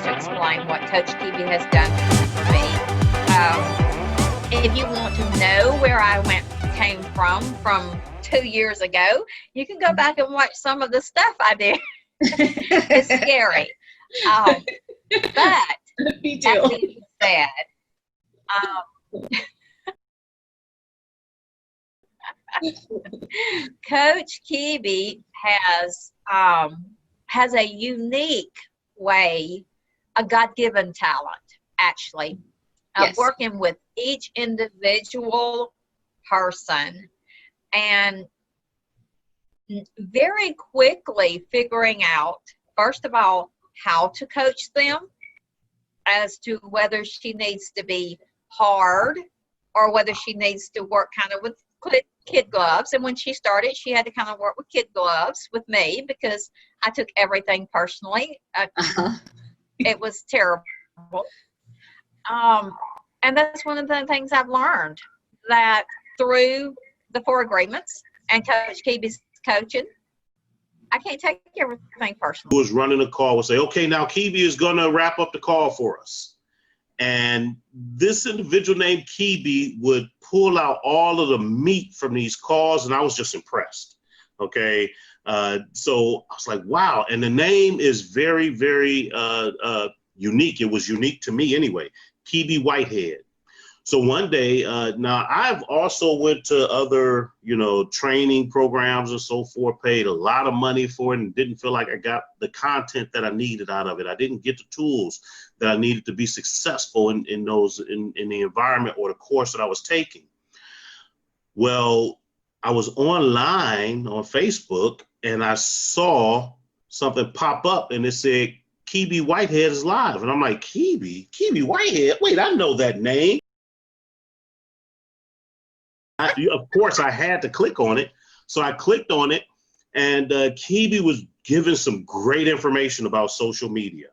to explain what Coach Kibi has done for me. If you want to know where I came from 2 years ago, you can go back and watch some of the stuff I did. It's scary. But Me that too. being said, Coach Kibi has a unique way, a God-given talent, actually, of Yes. working with each individual person and very quickly figuring out, first of all, how to coach them, as to whether she needs to be hard or whether she needs to work kind of with kid gloves. And when she started, she had to kind of work with kid gloves with me because I took everything personally. Uh-huh. It was terrible. And that's one of the things I've learned, that through the 4 agreements and Coach Kibi's coaching, I can't take everything personally. Who was running the call would say, okay, now Kibi is going to wrap up the call for us. And this individual named Kibi would pull out all of the meat from these calls, and I was just impressed. Okay. So I was like, wow. And the name is very, very unique. It was unique to me anyway, Kibi Whitehead. So one day, now I've also went to other, training programs and so forth, paid a lot of money for it and didn't feel like I got the content that I needed out of it. I didn't get the tools that I needed to be successful in the environment or the course that I was taking. Well, I was online on Facebook and I saw something pop up and it said, Kibi Whitehead is live. And I'm like, Kibi Whitehead? Wait, I know that name. Of course, I had to click on it. So I clicked on it, and Kibi was giving some great information about social media.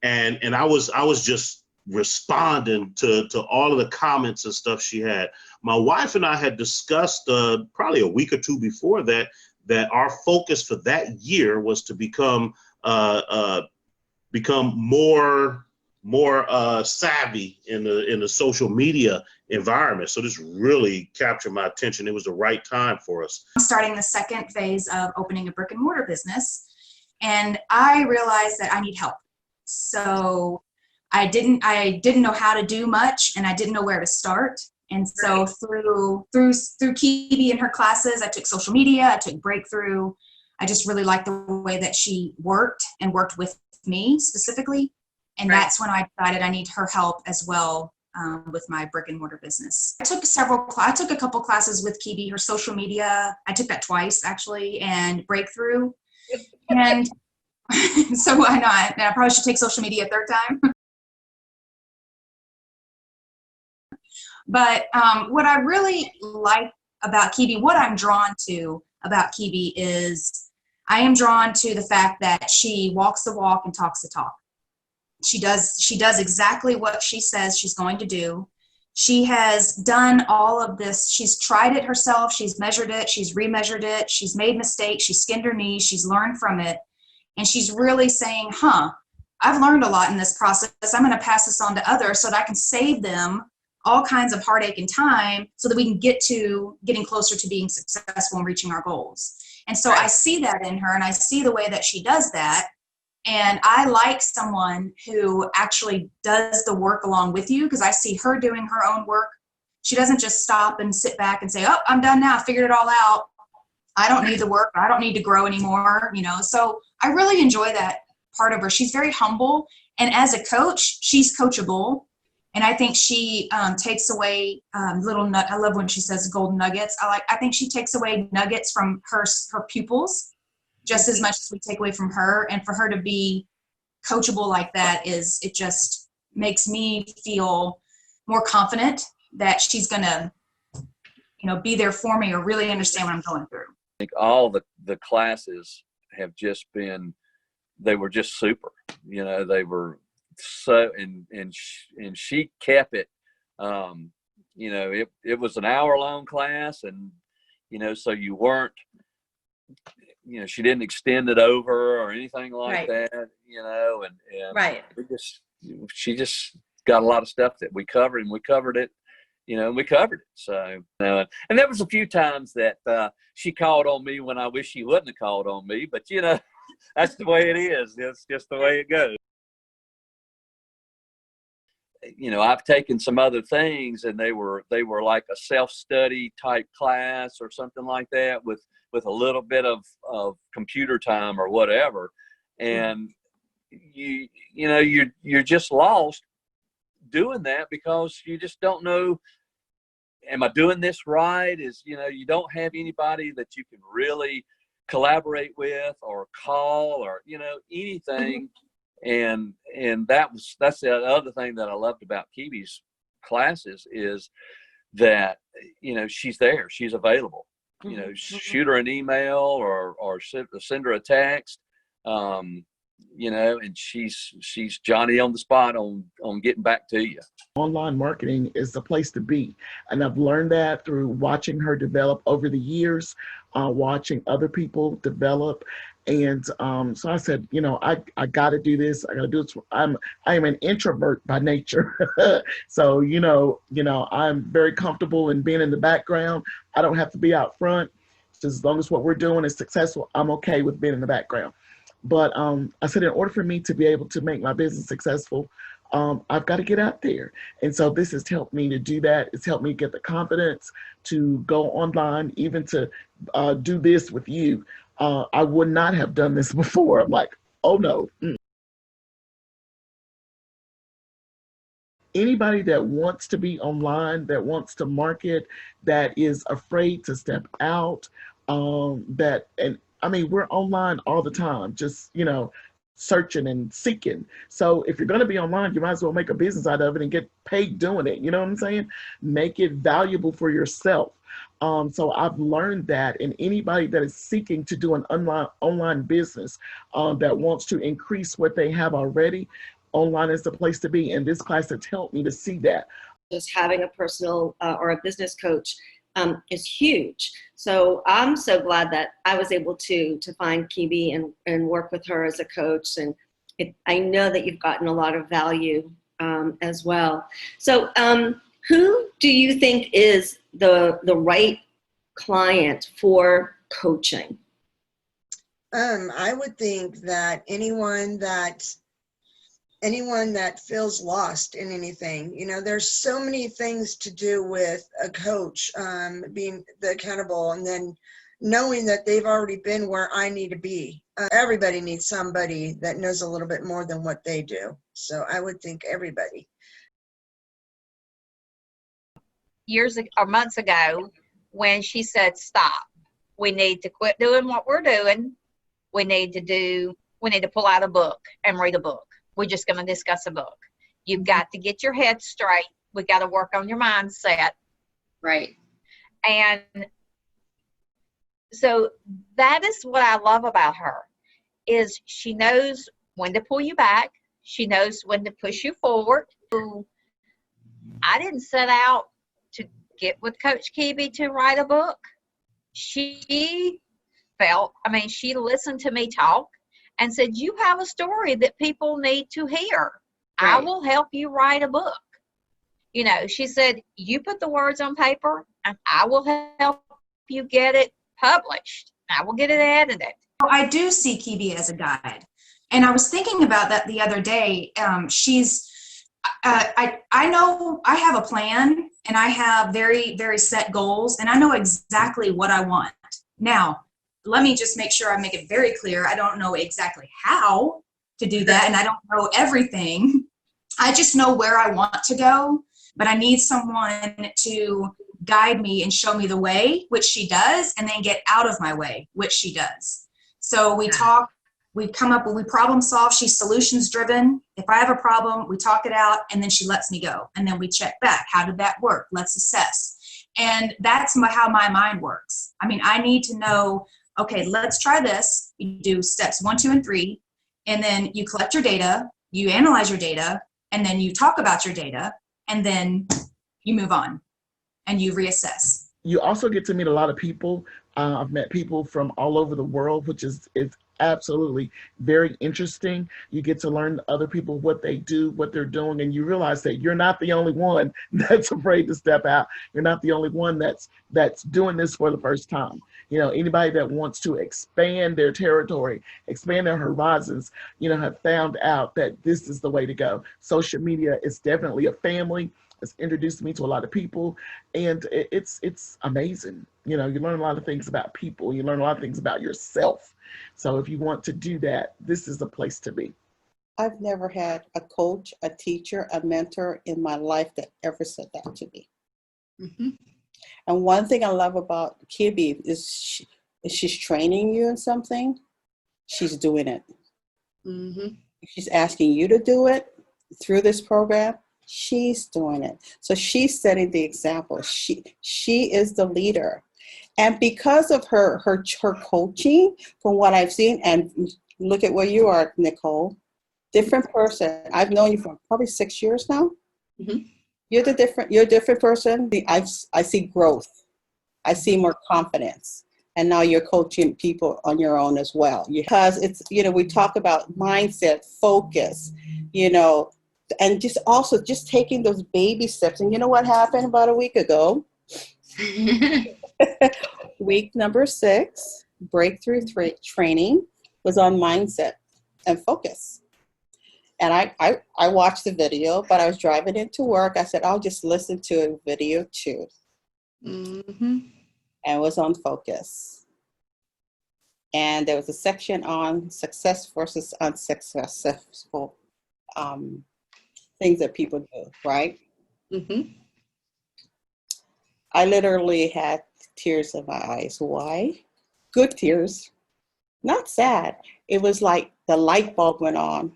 And I was just responding to all of the comments and stuff she had. My wife and I had discussed probably a week or two before that our focus for that year was to become more savvy in the social media environment. So this really captured my attention. It was the right time for us. I'm starting the second phase of opening a brick and mortar business, and I realized that I need help. So I didn't know how to do much, and I didn't know where to start. And so through Kibi and her classes, I took social media, I took Breakthrough. I just really liked the way that she worked with me specifically. And that's when I decided I need her help as well with my brick and mortar business. I took a couple classes with Kibi, her social media. I took that twice actually, and Breakthrough. And so why not? And I probably should take social media a third time. But what I really like about Kibi, what I'm drawn to about Kibi is I am drawn to the fact that she walks the walk and talks the talk. She does exactly what she says she's going to do. She has done all of this. She's tried it herself. She's measured it. She's remeasured it. She's made mistakes. She's skinned her knees. She's learned from it. And she's really saying, I've learned a lot in this process. I'm going to pass this on to others so that I can save them all kinds of heartache and time so that we can get to getting closer to being successful and reaching our goals. And so I see that in her, and I see the way that she does that. And I like someone who actually does the work along with you, because I see her doing her own work. She doesn't just stop and sit back and say, oh, I'm done now. I figured it all out. I don't need the work. I don't need to grow anymore. So I really enjoy that part of her. She's very humble. And as a coach, she's coachable. And I think she takes away I love when she says golden nuggets. I think she takes away nuggets from her pupils just as much as we take away from her. And for her to be coachable like that it just makes me feel more confident that she's going to, be there for me or really understand what I'm going through. I think all the classes have just been, they were just super, they were so, and she kept it, it was an hour-long class, and, so you weren't you know, she didn't extend it over or anything like Right. that, you know, and Right. she just got a lot of stuff that we covered, and we covered it, you know, and we covered it. So, you know, and there was a few times that she called on me when I wish she wouldn't have called on me, but you know, that's the way it is. It's just the way it goes. You know, I've taken some other things, and they were like a self-study type class or something like that with a little bit of computer time or whatever. And you know, you're just lost doing that because you just don't know, am I doing this right? Is, you know, you don't have anybody that you can really collaborate with or call or, you know, anything. And that's the other thing that I loved about Kibi's classes is that, you know, she's there, she's available. You know, shoot her an email or send her a text, you know, and she's Johnny on the spot on getting back to you. Online marketing is the place to be. And I've learned that through watching her develop over the years, watching other people develop. And so I said, you know, I got to do this. I got to do this. I am an introvert by nature. So, you know, I'm very comfortable in being in the background. I don't have to be out front. So as long as what we're doing is successful, I'm okay with being in the background. But I said, in order for me to be able to make my business successful, I've got to get out there. And so this has helped me to do that. It's helped me get the confidence to go online, even to do this with you. I would not have done this before. I'm like, oh no. Anybody that wants to be online, that wants to market, that is afraid to step out, I mean, we're online all the time, just, you know, searching and seeking. So if you're going to be online, you might as well make a business out of it and get paid doing it. You know what I'm saying? Make it valuable for yourself. So I've learned that, and anybody that is seeking to do an online business that wants to increase what they have already, online is the place to be. And this class has helped me to see that. Just having a personal or a business coach is huge. So I'm so glad that I was able to find Kibi and work with her as a coach. And I know that you've gotten a lot of value as well. So who do you think is the right client for coaching? I would think that anyone that feels lost in anything, you know, there's so many things to do with a coach, being the accountable, and then knowing that they've already been where I need to be. Everybody needs somebody that knows a little bit more than what they do. So I would think everybody. Years or months ago, when she said, stop, we need to quit doing what we're doing. We need to pull out a book and read a book. We're just going to discuss a book. You've got to get your head straight. We got to work on your mindset. Right. And so that is what I love about her, is she knows when to pull you back. She knows when to push you forward. I didn't set out to get with Coach Kibi to write a book. She listened to me talk and said, you have a story that people need to hear. Right. I will help you write a book. You know, she said, you put the words on paper and I will help you get it published. I will get it edited. I do see Kibi as a guide. And I was thinking about that the other day. I know I have a plan and I have very, very set goals, and I know exactly what I want. Now, let me just make sure I make it very clear. I don't know exactly how to do that, and I don't know everything. I just know where I want to go, but I need someone to guide me and show me the way, which she does, and then get out of my way, which she does. So we talk, we come up, we problem solve. She's solutions driven. If I have a problem, we talk it out, and then she lets me go. And then we check back. How did that work? Let's assess. And that's how my mind works. I mean, I need to know, okay, let's try this. You do steps 1, 2, and 3, and then you collect your data, you analyze your data, and then you talk about your data, and then you move on and you reassess. You also get to meet a lot of people I've met people from all over the world, which is absolutely very interesting. You get to learn other people, what they do, what they're doing, and you realize that you're not the only one that's afraid to step out. You're not the only one that's doing this for the first time. Anybody that wants to expand their territory, expand their horizons, have found out that this is the way to go. Social media is definitely a family. It's introduced me to a lot of people, and it's amazing. You learn a lot of things about people. You learn a lot of things about yourself. So if you want to do that, this is the place to be. I've never had a coach, a teacher, a mentor in my life that ever said that to me. Mm-hmm. And one thing I love about Kibbe is she's training you in something, she's doing it. Mm-hmm. She's asking you to do it through this program. She's doing it. So she's setting the example. She is the leader. And because of her coaching, from what I've seen, and look at where you are, Nicole, different person. I've known you for probably 6 years now. Mm-hmm. You're a different person. I see growth. I see more confidence. And now you're coaching people on your own as well. Because it's, we talk about mindset, focus, and just taking those baby steps. And you know what happened about a week ago? Week number 6, breakthrough training was on mindset and focus. And I watched the video, but I was driving into work. I said, I'll just listen to a video too. Mm-hmm. And it was on focus. And there was a section on success versus unsuccessful things that people do, right? Mm-hmm. I literally had tears in my eyes. Why? Good tears, not sad. It was like the light bulb went on.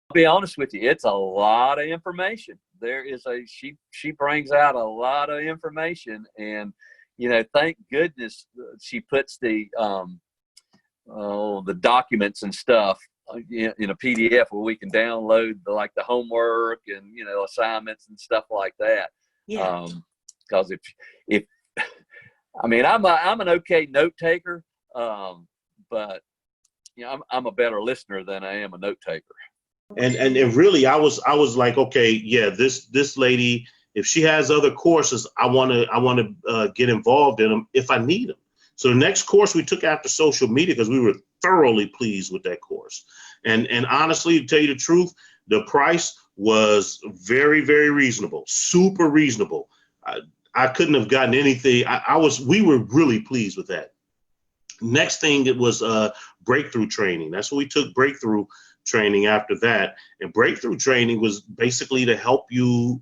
I'll be honest with you, it's a lot of information. There is she brings out a lot of information, and thank goodness she puts the documents and stuff in a PDF where we can download the homework and assignments and stuff like that. Yeah. Because if I'm an okay note taker, but I'm a better listener than I am a note taker. And really, I was like, okay, yeah, this lady, if she has other courses, I want to get involved in them if I need them. So the next course we took after social media, because we were thoroughly pleased with that course. And honestly, to tell you the truth, the price was very, very reasonable, super reasonable. I couldn't have gotten anything. We were really pleased with that. Next thing, it was breakthrough training. That's what we took, breakthrough training after that. And breakthrough training was basically to help you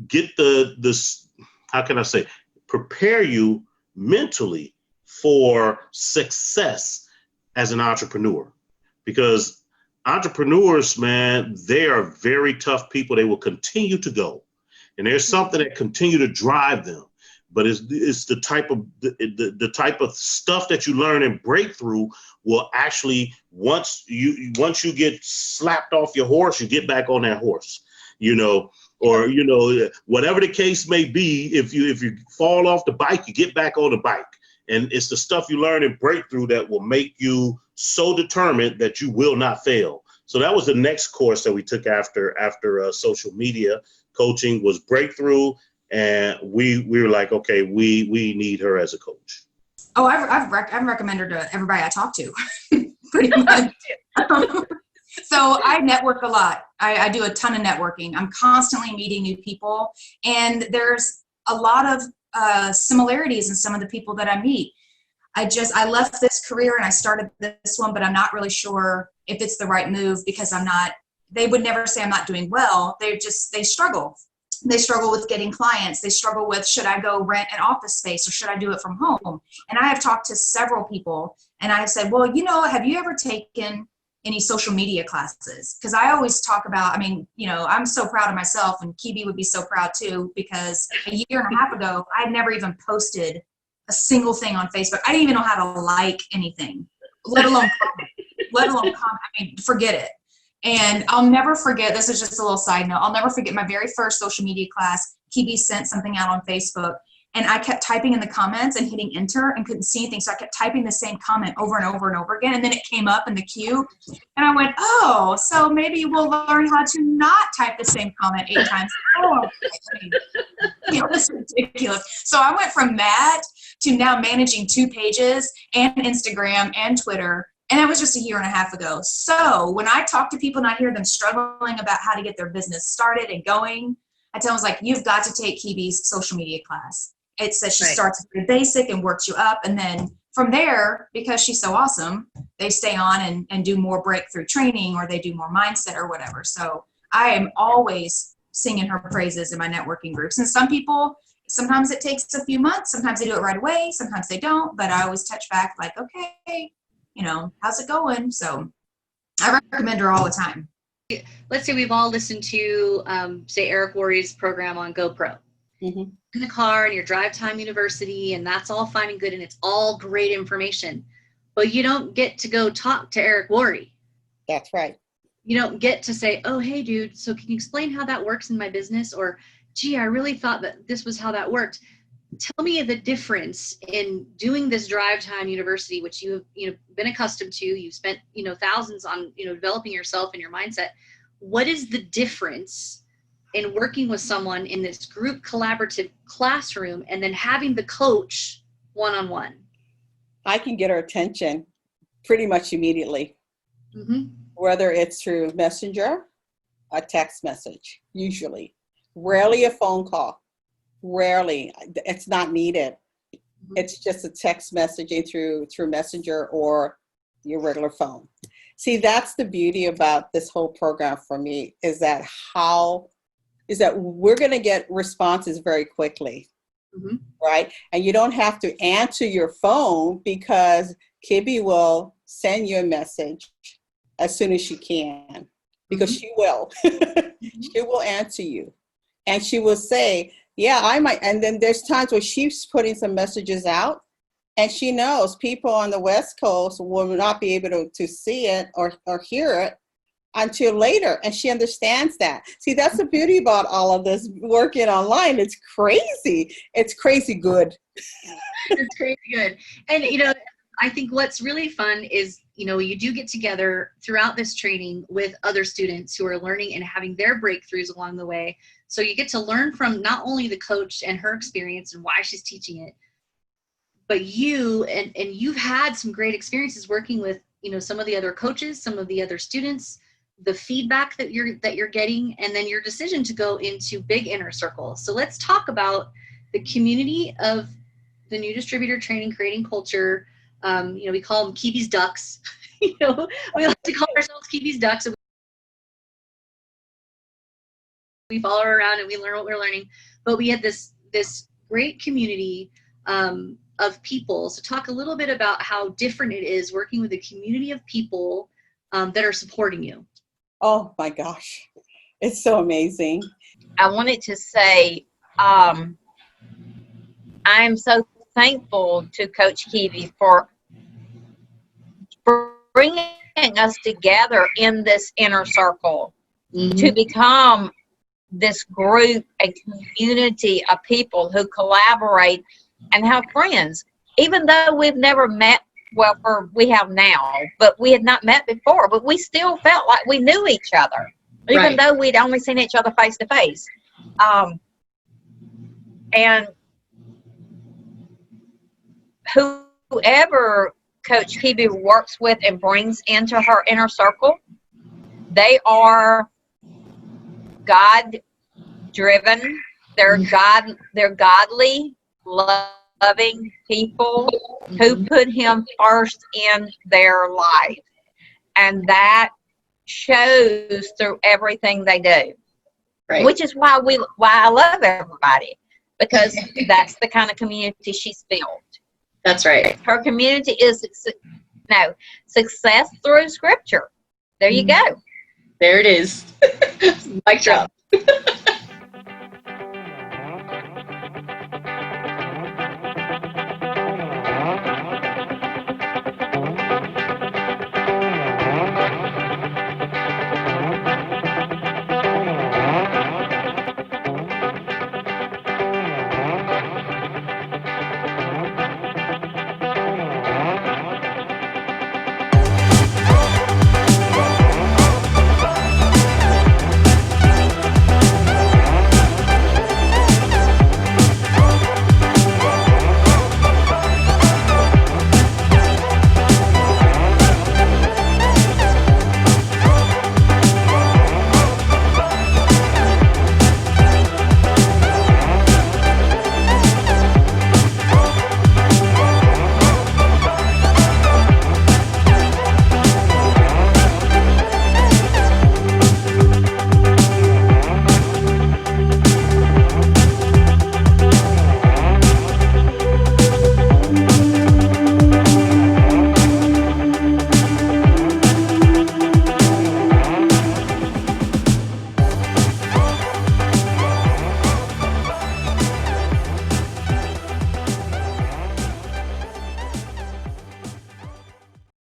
get this, how can I say, prepare you mentally for success as an entrepreneur. Because entrepreneurs, man, they are very tough people. They will continue to go. And there's something that continue to drive them. But it's the type of stuff that you learn in breakthrough will actually, once you get slapped off your horse, you get back on that horse, or whatever the case may be. If you fall off the bike, you get back on the bike. And it's the stuff you learn in breakthrough that will make you so determined that you will not fail. So that was the next course that we took after social media coaching, was breakthrough. And we were like, okay, we need her as a coach. Oh, I've recommended her to everybody I talk to, pretty much. So I network a lot. I do a ton of networking. I'm constantly meeting new people, and there's a lot of similarities in some of the people that I meet. I left this career and I started this one, but I'm not really sure if it's the right move, because they would never say I'm not doing well. They struggle. They struggle with getting clients. They struggle with, should I go rent an office space or should I do it from home? And I have talked to several people, and I have said, well, have you ever taken any social media classes? Because I always talk about, I'm so proud of myself, and Kibbe would be so proud too, because a year and a half ago, I'd never even posted a single thing on Facebook. I didn't even know how to like anything, let alone comment. Forget it. And I'll never forget, this is just a little side note, I'll never forget my very first social media class. Kibbe sent something out on Facebook, and I kept typing in the comments and hitting enter and couldn't see anything. So I kept typing the same comment over and over and over again. And then it came up in the queue. And I went, oh, so maybe we'll learn how to not type the same comment 8 times. Oh, it was ridiculous. So I went from that to now managing 2 pages and Instagram and Twitter. And that was just a year and a half ago. So when I talk to people and I hear them struggling about how to get their business started and going, I tell them, like, you've got to take Kibi's social media class. It says she starts very basic and works you up. And then from there, because she's so awesome, they stay on and do more breakthrough training, or they do more mindset or whatever. So I am always singing her praises in my networking groups. And some people, sometimes it takes a few months. Sometimes they do it right away. Sometimes they don't. But I always touch back like, okay, how's it going? So I recommend her all the time. Let's say we've all listened to, say, Eric Worre's program on GoPro. Mm-hmm. In the car, and your Drive Time University, and that's all fine and good, and it's all great information. But you don't get to go talk to Eric Worre. That's right. You don't get to say, oh, hey, dude, so can you explain how that works in my business? Or, gee, I really thought that this was how that worked. Tell me the difference in doing this Drive Time University, which you've been accustomed to. You've spent thousands on developing yourself and your mindset. What is the difference in working with someone in this group collaborative classroom and then having the coach one-on-one? I can get her attention pretty much immediately, Mm-hmm. whether it's through Messenger, a text message, usually. Rarely a phone call. Rarely. It's not needed. Mm-hmm. It's just a text messaging through Messenger or your regular phone. See, that's the beauty about this whole program for me, is that we're going to get responses very quickly, Mm-hmm. right? And you don't have to answer your phone, because Kibi will send you a message as soon as she can, because she will. She will answer you. And she will say, yeah, I might. And then there's times where she's putting some messages out, and she knows people on the West Coast will not be able to see it or hear it until later, and she understands that. See, that's the beauty about all of this working online. It's crazy. It's crazy good. It's crazy good. And, I think what's really fun is, you do get together throughout this training with other students who are learning and having their breakthroughs along the way. So you get to learn from not only the coach and her experience and why she's teaching it, but you've had some great experiences working with, some of the other coaches, some of the other students, the feedback that you're getting, and then your decision to go into big inner circle. So let's talk about the community of the new distributor training, creating culture. We call them Kibi's Ducks. We like to call ourselves Kibi's Ducks. We follow her around and we learn what we're learning. But we had this great community of people. So talk a little bit about how different it is working with a community of people that are supporting you. Oh my gosh, it's so amazing. I wanted to say, I'm so thankful to Coach Kibi for bringing us together in this inner circle, Mm-hmm. to become this group, a community of people who collaborate and have friends. Even though we've never met, we have now, but we had not met before, but we still felt like we knew each other, even Right. though we'd only seen each other face to face. And whoever Coach Kibi works with and brings into her inner circle, they are God-driven. They're godly, loving people who put Him first in their life, and that shows through everything they do. Right. Which is why I love everybody, because that's the kind of community she's built. That's right. Her community is success through Scripture. There you go. There it is. Mic drop.